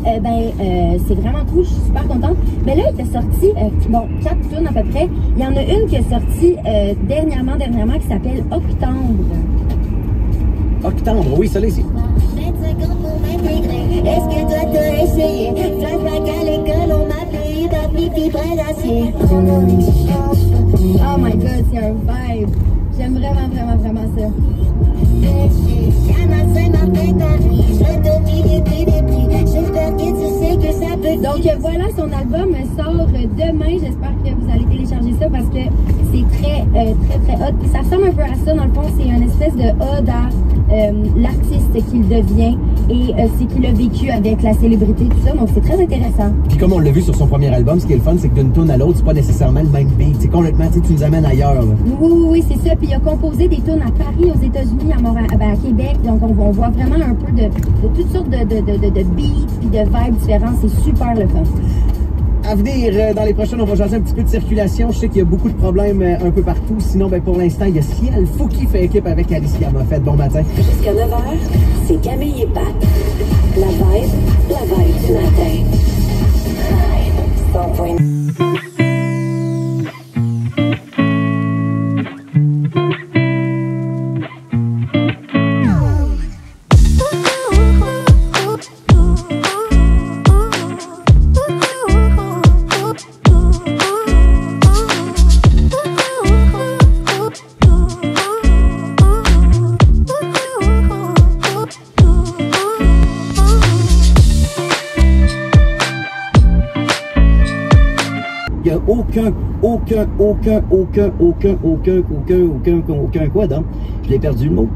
c'est vraiment cool, je suis super contente. Mais là, il était sorti, 4 tunes à peu près. Il y en a une qui est sortie dernièrement, qui s'appelle Octobre. Octobre, oui, ça l'est. 25 ans pour m'intégrer. Est-ce que toi t'as essayé? Flashback à l'école, on m'appelait Papi près d'acier. Oh my god, c'est un vibe. J'aime vraiment ça. Donc voilà, son album sort demain. J'espère que vous allez télécharger ça parce que c'est très hot. Puis ça ressemble un peu à ça. Dans le fond, c'est une espèce de ode à l'artiste qu'il devient et ce qu'il a vécu avec la célébrité, tout ça. Donc c'est très intéressant. Puis comme on l'a vu sur son premier album, ce qui est le fun, c'est que d'une tune à l'autre, c'est pas nécessairement le même beat. C'est complètement, tu nous amènes ailleurs. Là. Oui, c'est ça. Puis il a composé des tunes à Paris, aux États-Unis, à Québec. Donc on voit vraiment un peu de toutes sortes de beats puis de vibes différents. C'est super le fun. À venir, dans les prochaines, on va jaser un petit peu de circulation. Je sais qu'il y a beaucoup de problèmes un peu partout. Sinon, pour l'instant, il y a Ciel Fou qui fait équipe avec Alicia Moffett. Bon matin. Jusqu'à 9h, c'est Camille et Pat. La vibe du matin. Vibe 100.9. Il n'y a aucun quoi donc? Je l'ai perdu le mot.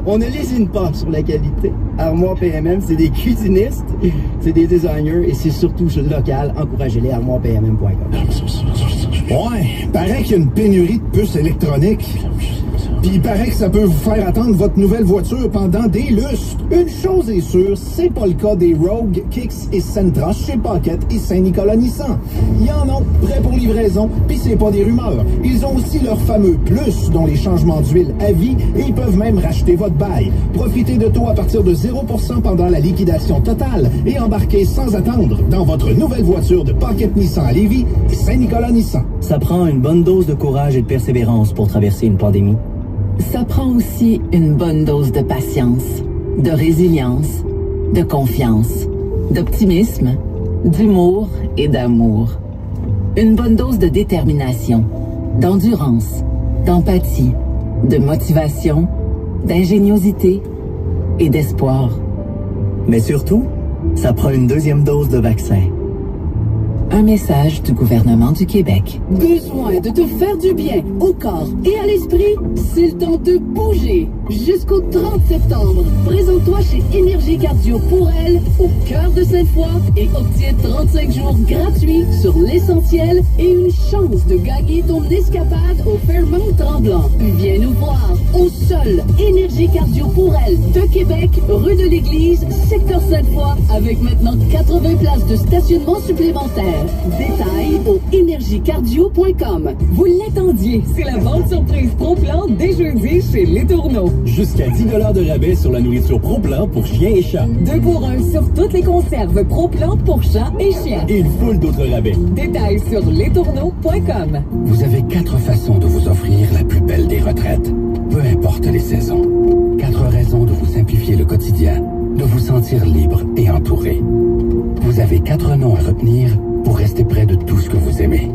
On ne lésine pas sur la qualité. Armoire PMM, c'est des cuisinistes, c'est des designers et c'est surtout local. Encouragez-les, armoirepmm.com. Ouais, paraît qu'il y a une pénurie de puces électroniques. Puis il paraît que ça peut vous faire attendre votre nouvelle voiture pendant des lustres. Une chose est sûre, c'est pas le cas des Rogue, Kicks et Sentra chez Pocket et Saint-Nicolas Nissan. Ils en ont, prêts pour livraison, puis c'est pas des rumeurs. Ils ont aussi leur fameux plus, dont les changements d'huile à vie, et ils peuvent même racheter votre bail. Profitez de taux à partir de 0% pendant la liquidation totale et embarquez sans attendre dans votre nouvelle voiture de Pocket Nissan à Lévis et Saint-Nicolas Nissan. Ça prend une bonne dose de courage et de persévérance pour traverser une pandémie. Ça prend aussi une bonne dose de patience, de résilience, de confiance, d'optimisme, d'humour et d'amour. Une bonne dose de détermination, d'endurance, d'empathie, de motivation, d'ingéniosité et d'espoir. Mais surtout, ça prend une deuxième dose de vaccin. Un message du gouvernement du Québec. Besoin de te faire du bien au corps et à l'esprit? C'est le temps de bouger. Jusqu'au 30 septembre, présente-toi chez Énergie Cardio pour elle, au cœur de Sainte-Foy, et obtiens 35 jours gratuits sur l'essentiel et une chance de gagner ton escapade au Fairmont Tremblant. Viens nous voir au seul Énergie Cardio pour elle de Québec, rue de l'Église, secteur Sainte-Foy, avec maintenant 80 places de stationnement supplémentaires. Détails au énergiecardio.com. Vous l'attendiez, c'est la vente surprise Pro-Plan dès jeudi chez Les Tourneaux. Jusqu'à 10 $ de rabais sur la nourriture Pro-Plan pour chiens et chats. 2 pour 1 sur toutes les conserves Pro-Plan pour chats et chiens. Et une foule d'autres rabais. Détails sur lestourneaux.com. Vous avez 4 façons de vous offrir la plus belle des retraites, peu importe les saisons. 4 raisons de vous simplifier le quotidien, de vous sentir libre et entouré. Vous avez 4 noms à retenir pour rester près de tout ce que vous aimez.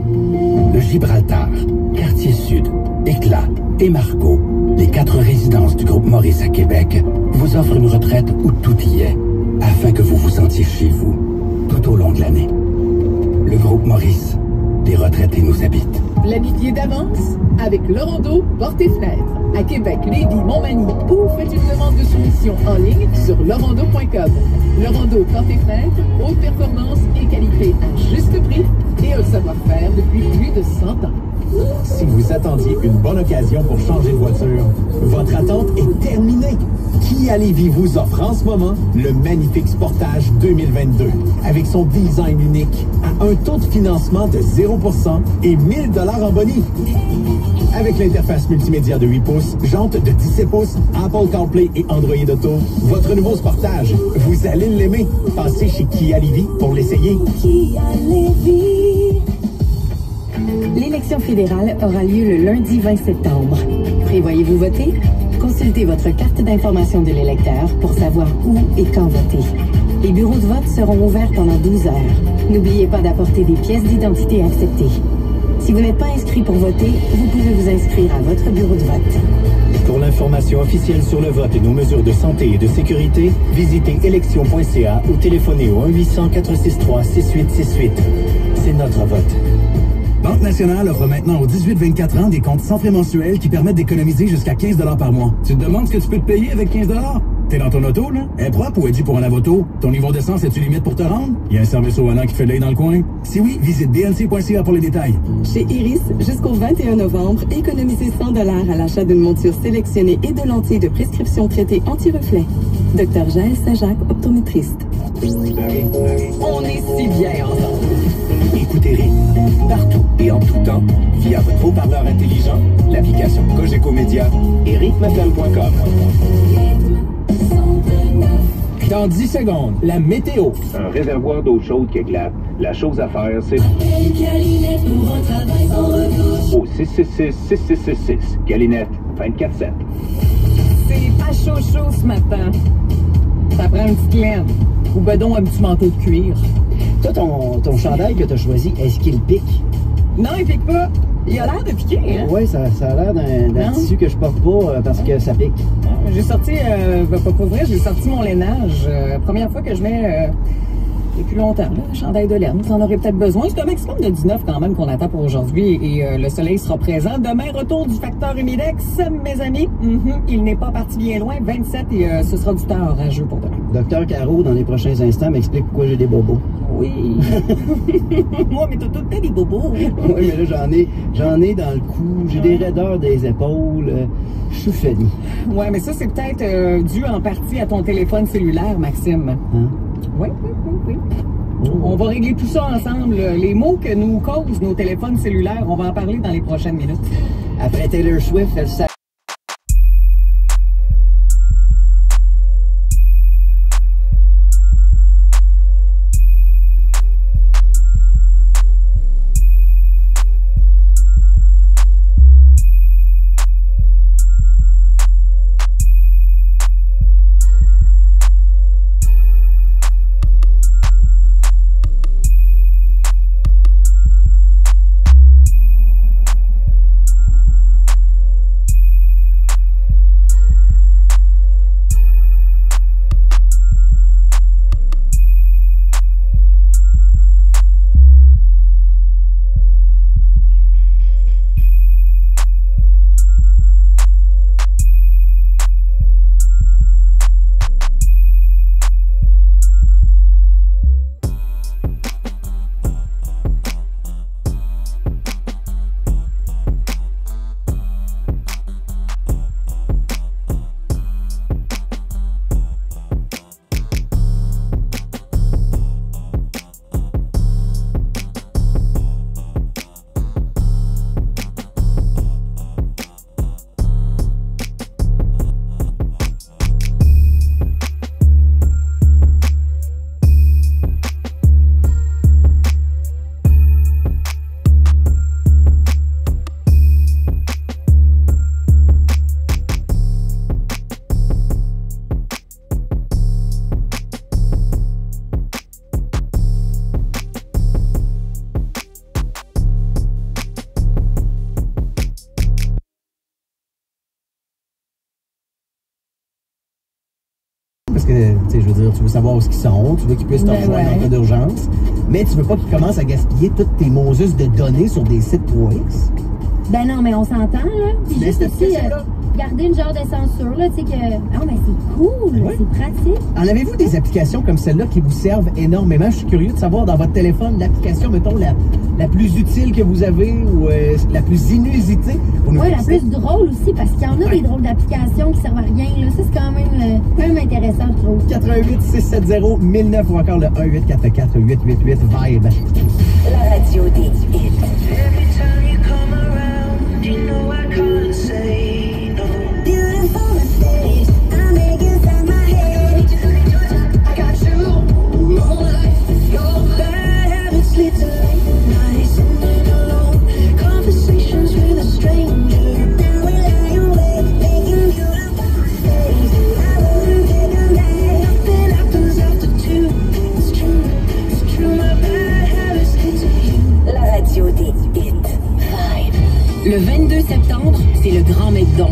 Le Gibraltar, Quartier Sud, Éclat et Marco, les 4 résidences du groupe Maurice à Québec, vous offrent une retraite où tout y est, afin que vous vous sentiez chez vous, tout au long de l'année. Le groupe Maurice, les retraités nous habitent. Planifiez d'avance avec Lorando Portes et Fenêtres. À Québec, Lévis, Montmagny, ou faites une demande de soumission en ligne sur lorando.com. Lorando Portes et Fenêtres, haute performance et qualité à juste prix et un savoir-faire depuis plus de 100 ans. Si vous attendiez une bonne occasion pour changer de voiture, votre attente est terminée. Kia Lévis vous offre en ce moment le magnifique Sportage 2022 avec son design unique à un taux de financement de 0% et 1000 $ en boni. Avec l'interface multimédia de 8 pouces, jantes de 17 pouces, Apple CarPlay et Android Auto, votre nouveau Sportage, vous allez l'aimer. Passez chez Kia Lévis pour l'essayer. Kia Lévis. L'élection fédérale aura lieu le lundi 20 septembre. Prévoyez-vous voter? Consultez votre carte d'information de l'électeur pour savoir où et quand voter. Les bureaux de vote seront ouverts pendant 12 heures. N'oubliez pas d'apporter des pièces d'identité acceptées. Si vous n'êtes pas inscrit pour voter, vous pouvez vous inscrire à votre bureau de vote. Pour l'information officielle sur le vote et nos mesures de santé et de sécurité, visitez élection.ca ou téléphonez au 1-800-463-6868. C'est notre vote. Banque Nationale offre maintenant aux 18-24 ans des comptes sans frais mensuels qui permettent d'économiser jusqu'à 15 $ par mois. Tu te demandes ce que tu peux te payer avec 15 $? T'es dans ton auto, là? Elle est propre ou est due pour un lavoto? Ton niveau d'essence est-tu limite pour te rendre? Il y a un service au volant qui fait l'œil dans le coin? Si oui, visite bnc.ca pour les détails. Chez Iris, jusqu'au 21 novembre, économisez 100 $ à l'achat d'une monture sélectionnée et de lentilles de prescription traitées anti-reflet. Dr Jaël Saint-Jacques, optométriste. On est si bien ensemble. Écoutez Rythme, partout et en tout temps, via votre haut-parleur intelligent, l'application Cogeco Média et rythmefm.com. Dans 10 secondes, la météo. Un réservoir d'eau chaude qui éclate. La chose à faire, c'est... Au 666-6666. Galinette, 24/7. C'est pas chaud ce matin. Ça prend une petite laine. Ou bedon un petit manteau de cuir. Toi, ton chandail que tu as choisi, est-ce qu'il pique? Non, il pique pas. Il a l'air de piquer, hein? Oui, ça a l'air d'un tissu que je porte pas parce que ça pique. J'ai sorti, pas pour vrai, j'ai sorti mon lainage. Première fois que je mets depuis longtemps, là, chandail de laine. Vous en aurez peut-être besoin. C'est un maximum de 19 quand même qu'on attend pour aujourd'hui et le soleil sera présent. Demain, retour du facteur humidex, mes amis. Il n'est pas parti bien loin, 27 et ce sera du temps orageux pour demain. Docteur Caro, dans les prochains instants, m'explique pourquoi j'ai des bobos. Oui. Moi, mais t'as tout le temps des bobos. Oui, mais là, j'en ai dans le cou, j'ai des raideurs des épaules, je suis fini. Ouais, mais ça, c'est peut-être dû en partie à ton téléphone cellulaire, Maxime. Hein? Oui. Oh. On va régler tout ça ensemble. Les maux que nous causent nos téléphones cellulaires, on va en parler dans les prochaines minutes. Après Taylor Swift, elle s'est... Parce que, tu sais, je veux dire, tu veux savoir où ils sont, tu veux qu'ils puissent te rejoindre en cas d'urgence, mais tu veux pas qu'ils commencent à gaspiller toutes tes Moses de données sur des sites 3X. Ben non, mais on s'entend, là. Puis juste aussi, garder une genre de censure, là, tu sais que... Ah, mais c'est cool, Oui. c'est pratique. En avez-vous des applications comme celle-là qui vous servent énormément? Je suis curieux de savoir dans votre téléphone l'application, mettons, la plus utile que vous avez ou la plus inusitée. Ouais, la plus drôle aussi, parce qu'il y en a des drôles d'applications qui servent à rien, là. Ça, c'est quand même intéressant, je trouve. 88 670 1009 ou encore le 1844 888 Vibe. La radio des hits. Every time you come around, you know I can't say no. Beautiful mistakes I make inside my head. I got you all life. Your bad habits lead to late nights sitting alone. Conversations with a stranger. Now we lie awake, making beautiful mistakes. I wouldn't take them back. Nothing happens after two. It's true, my bad habits lead to you. La radio des hits. Vibe. Le 22 septembre, c'est le Grand McDon.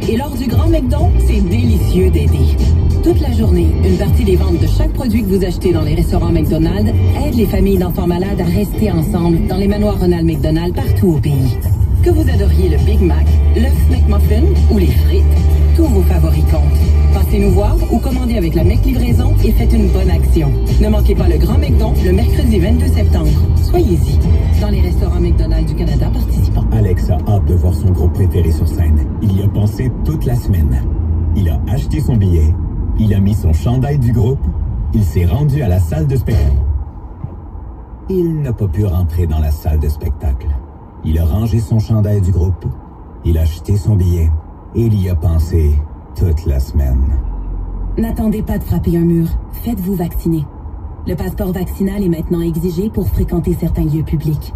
Et lors du Grand McDon, c'est délicieux d'aider. Toute la journée, une partie des ventes de chaque produit que vous achetez dans les restaurants McDonald's aide les familles d'enfants malades à rester ensemble dans les manoirs Ronald McDonald partout au pays. Que vous adoriez le Big Mac, l'œuf McMuffin ou les frites, tous vos favoris comptent. Passez nous voir ou commandez avec la McLivraison et faites une bonne action. Ne manquez pas le Grand McDon le mercredi 22 septembre. Soyez-y, dans les restaurants McDonald's du Canada participants. Alex a hâte de voir son groupe préféré sur scène. Il y a pensé toute la semaine. Il a acheté son billet, il a mis son chandail du groupe, il s'est rendu à la salle de spectacle. Il n'a pas pu rentrer dans la salle de spectacle. Il a rangé son chandail du groupe, il a acheté son billet et il y a pensé toute la semaine. N'attendez pas de frapper un mur. Faites-vous vacciner. Le passeport vaccinal est maintenant exigé pour fréquenter certains lieux publics.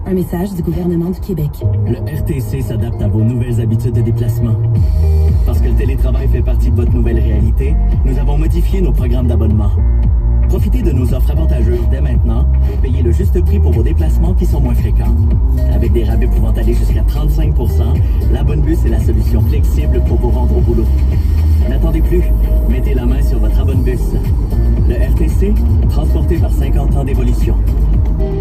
Un message du gouvernement du Québec. Le RTC s'adapte à vos nouvelles habitudes de déplacement. Parce que le télétravail fait partie de votre nouvelle réalité, nous avons modifié nos programmes d'abonnement. Profitez de nos offres avantageuses dès maintenant et payez le juste prix pour vos déplacements qui sont moins fréquents. Avec des rabais pouvant aller jusqu'à 35%, la Bonne Bus est la solution flexible pour vous rendre au boulot. N'attendez plus, mettez la main sur votre Bonne Bus. Le RTC, transporté par 50 ans d'évolution.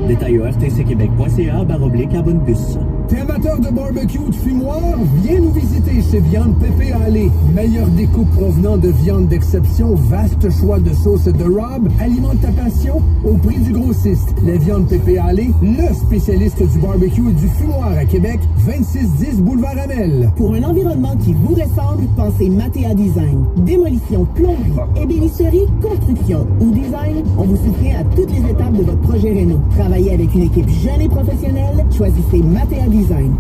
Détail au rtcquebec.ca/abonnebus. T'es amateur de barbecue de fumoir? Viens nous visiter chez Viande Pépé Allée. Meilleure découpe provenant de viande d'exception, vaste choix de sauces de Rob, alimente ta passion au prix du grossiste. Les Viandes Pépé Allée, le spécialiste du barbecue et du fumoir à Québec, 2610 Boulevard Amel. Pour un environnement qui vous ressemble, pensez Matéa Design. Démolition, plomberie, ébénisterie, construction ou design, on vous soutient à toutes les étapes de votre projet réno. Travaillez avec une équipe jeune et professionnelle, choisissez Matéa Design.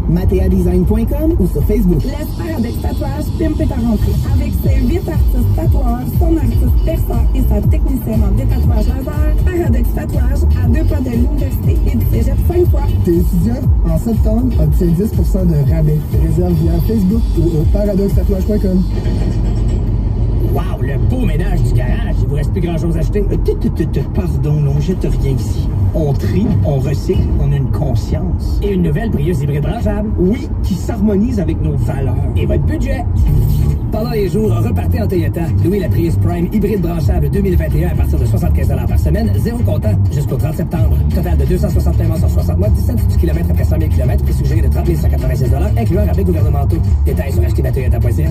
MatéaDesign.com ou sur Facebook. L'Esparadex Tatouage pimpe ta rentrée. Avec ses 8 artistes tatoueurs, son artiste perçant et sa technicienne en détatouage laser, Paradex Tatouage à 2 pas de l'université et du cégep 5 fois. T'es étudiant? En septembre, obtiens 10% de rabais. Réserve via Facebook ou au paradextatouage.com. Wow, le beau ménage du garage. Il vous reste plus grand-chose à acheter. Pardon, on jette rien ici. On trie, on recycle, on a une conscience. Et une nouvelle Prius hybride branchable. Oui, qui s'harmonise avec nos valeurs. Et votre budget. Pendant les jours, repartez en Toyota. Louez la Prius Prime hybride branchable 2021 à partir de 75 $ par semaine, zéro comptant, jusqu'au 30 septembre. Total de 260 paiements sur 60 mois, 17 km après 100 000 km, prix sujet de 30 186 $, incluant rabais gouvernementaux. Détails sur achetezmatoyota.ca.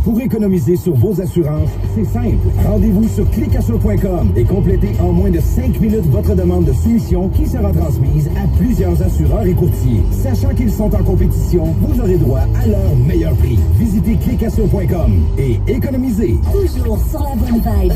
Pour économiser sur vos assurances, c'est simple. Rendez-vous sur clicassure.com et complétez en moins de 5 minutes votre demande de soumission qui sera transmise à plusieurs assureurs et courtiers. Sachant qu'ils sont en compétition, vous aurez droit à leur meilleur prix. Visitez clicassure.com et économisez. Toujours sur la bonne vibe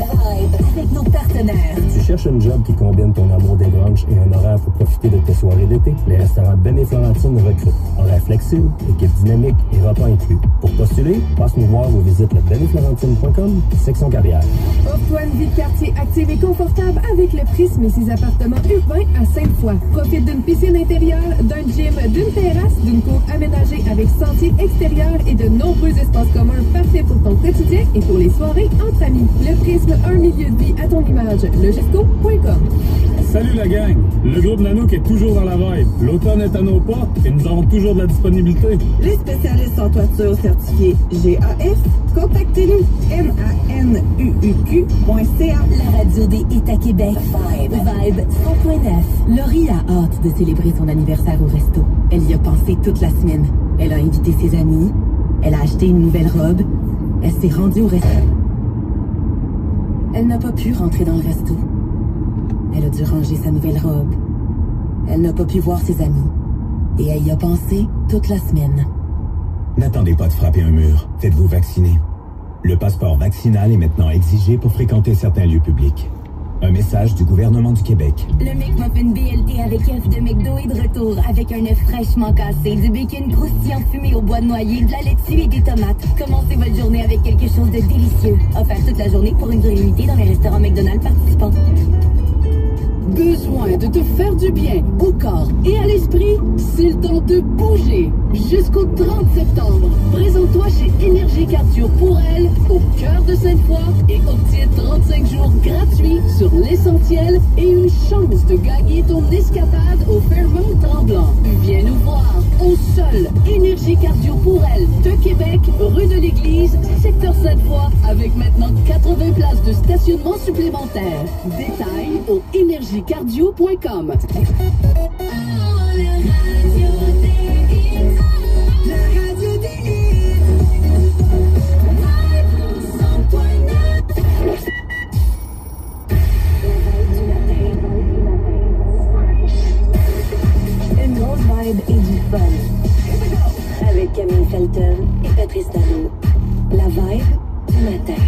avec nos partenaires. Tu cherches un job qui combine ton amour des brunchs et un horaire pour profiter de tes soirées d'été? Les restaurants Ben et Florentine recrutent. Horaire flexible, équipe dynamique et repas inclus. Pour postuler, passe nous voir ou visite le benetflorentine.com, section carrière. Offre-toi une vie de quartier active et confortable avec le Prisme et ses appartements urbains à Sainte-Foy. Profite d'une piscine intérieure, d'un gym, d'une terrasse, d'une cour aménagée avec sentier extérieur et de nombreux espaces communs parfaits pour ton quotidien et pour les soirées entre amis. Le Prisme, un milieu de vie à ton image. Legisco.com. Salut la gang! Le groupe Nanook est toujours dans la vibe. L'automne est à nos portes et nous avons toujours de la disponibilité. Les spécialistes en toiture certifiés GAF, contactez-nous. MANUUQ.ca. La radio des hits à Québec. Vibe 100.9. Laurie a hâte de célébrer son anniversaire au resto. Elle y a pensé toute la semaine. Elle a invité ses amis, Elle a acheté une nouvelle robe. Elle s'est rendue au resto. Elle n'a pas pu rentrer dans le resto. Elle a dû ranger sa nouvelle robe. Elle n'a pas pu voir ses amis. Et elle y a pensé toute la semaine. N'attendez pas de frapper un mur. Faites-vous vacciner. Le passeport vaccinal est maintenant exigé pour fréquenter certains lieux publics. Un message du gouvernement du Québec. Le McMuffin BLT avec œuf de McDo est de retour avec un œuf fraîchement cassé, du bacon croustillant fumé au bois de noyer, de la laitue et des tomates. Commencez votre journée avec quelque chose de délicieux. Offert toute la journée pour une durée limitée dans les restaurants McDonald's participants. Besoin de te faire du bien au corps et à l'esprit? C'est le temps de bouger. Jusqu'au 30 septembre, présente-toi chez Énergie Cardio pour elle, au cœur de Sainte-Foy, et obtiens 35 jours gratuits sur l'essentiel et une chance de gagner ton escapade au Fairmont Tremblant. Viens nous voir au seul Énergie Cardio pour elle de Québec, rue de l'Église, secteur Sainte-Foy, avec maintenant 80 places de stationnement supplémentaires. Détails au énergiecardio.com. Une grosse vibe et du fun. Avec Camille Felton et Patrice Dano. La vibe du matin.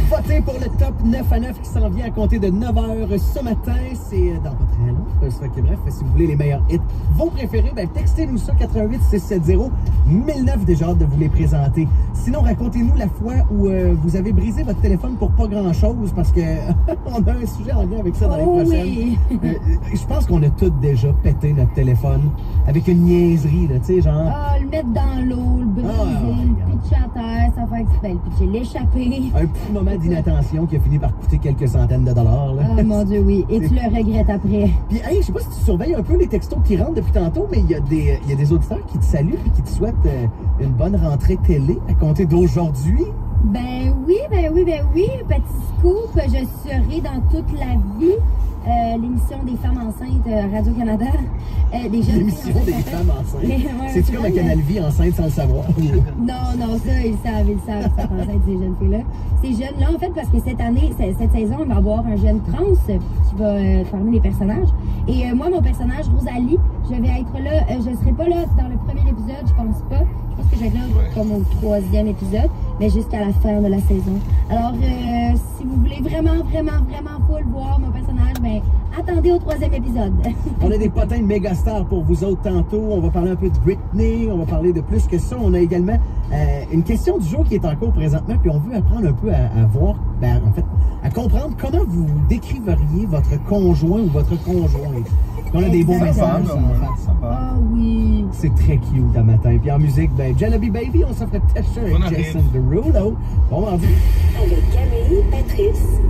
Votez pour le top 9 à 9 qui s'en vient à compter de 9h ce matin. C'est dans pas très long. Bref, si vous voulez les meilleurs hits, vos préférés, ben textez-nous ça 88 670 1009. Déjà hâte de vous les présenter. Sinon, racontez-nous la fois où vous avez brisé votre téléphone pour pas grand-chose parce que on a un sujet en lien avec ça dans les prochaines. Oui. Je pense qu'on a tous déjà pété notre téléphone avec une niaiserie, là, tu sais, genre... Ah, le mettre dans l'eau, le briser, le pitcher à terre, ça fait exprès, le pitcher, l'échapper. Un petit moment d'inattention qui a fini par coûter quelques centaines de dollars. Là. Oh mon Dieu, oui. Et tu le regrettes après. Puis, hey, je sais pas si tu surveilles un peu les textos qui rentrent depuis tantôt, mais il y a des auditeurs qui te saluent et qui te souhaitent une bonne rentrée télé à compter d'aujourd'hui. Ben oui. Petit scoop, je serai dans toute la vie. L'émission des femmes enceintes Radio-Canada. L'émission des femmes enceintes. C'est-tu comme un Canal Vie enceinte sans le savoir? Non, ça, ils savent, ils sont enceintes, ces jeunes filles-là. Ces jeunes-là, en fait, parce que cette année, cette saison, on va avoir un jeune trans qui va former les personnages. Et moi, mon personnage, Rosalie, je vais être là, je serai pas là dans le premier épisode, je pense pas. Je pense que je vais être là comme au 3e épisode, mais jusqu'à la fin de la saison. Alors, si vous voulez vraiment full voir mon personnage, ben attendez au 3e épisode. On a des potins de méga stars pour vous autres tantôt. On va parler un peu de Britney, on va parler de plus que ça. On a également une question du jour qui est en cours présentement, puis on veut apprendre un peu à voir, en fait, à comprendre comment vous décriveriez votre conjoint ou votre conjointe. On a des beaux messages. Ah oui. C'est très cute à matin. Puis en musique, ben, Jalebi Baby, on s'offre Tesher et Jason Derulo. Bon mardi. Avec Camille, Patrice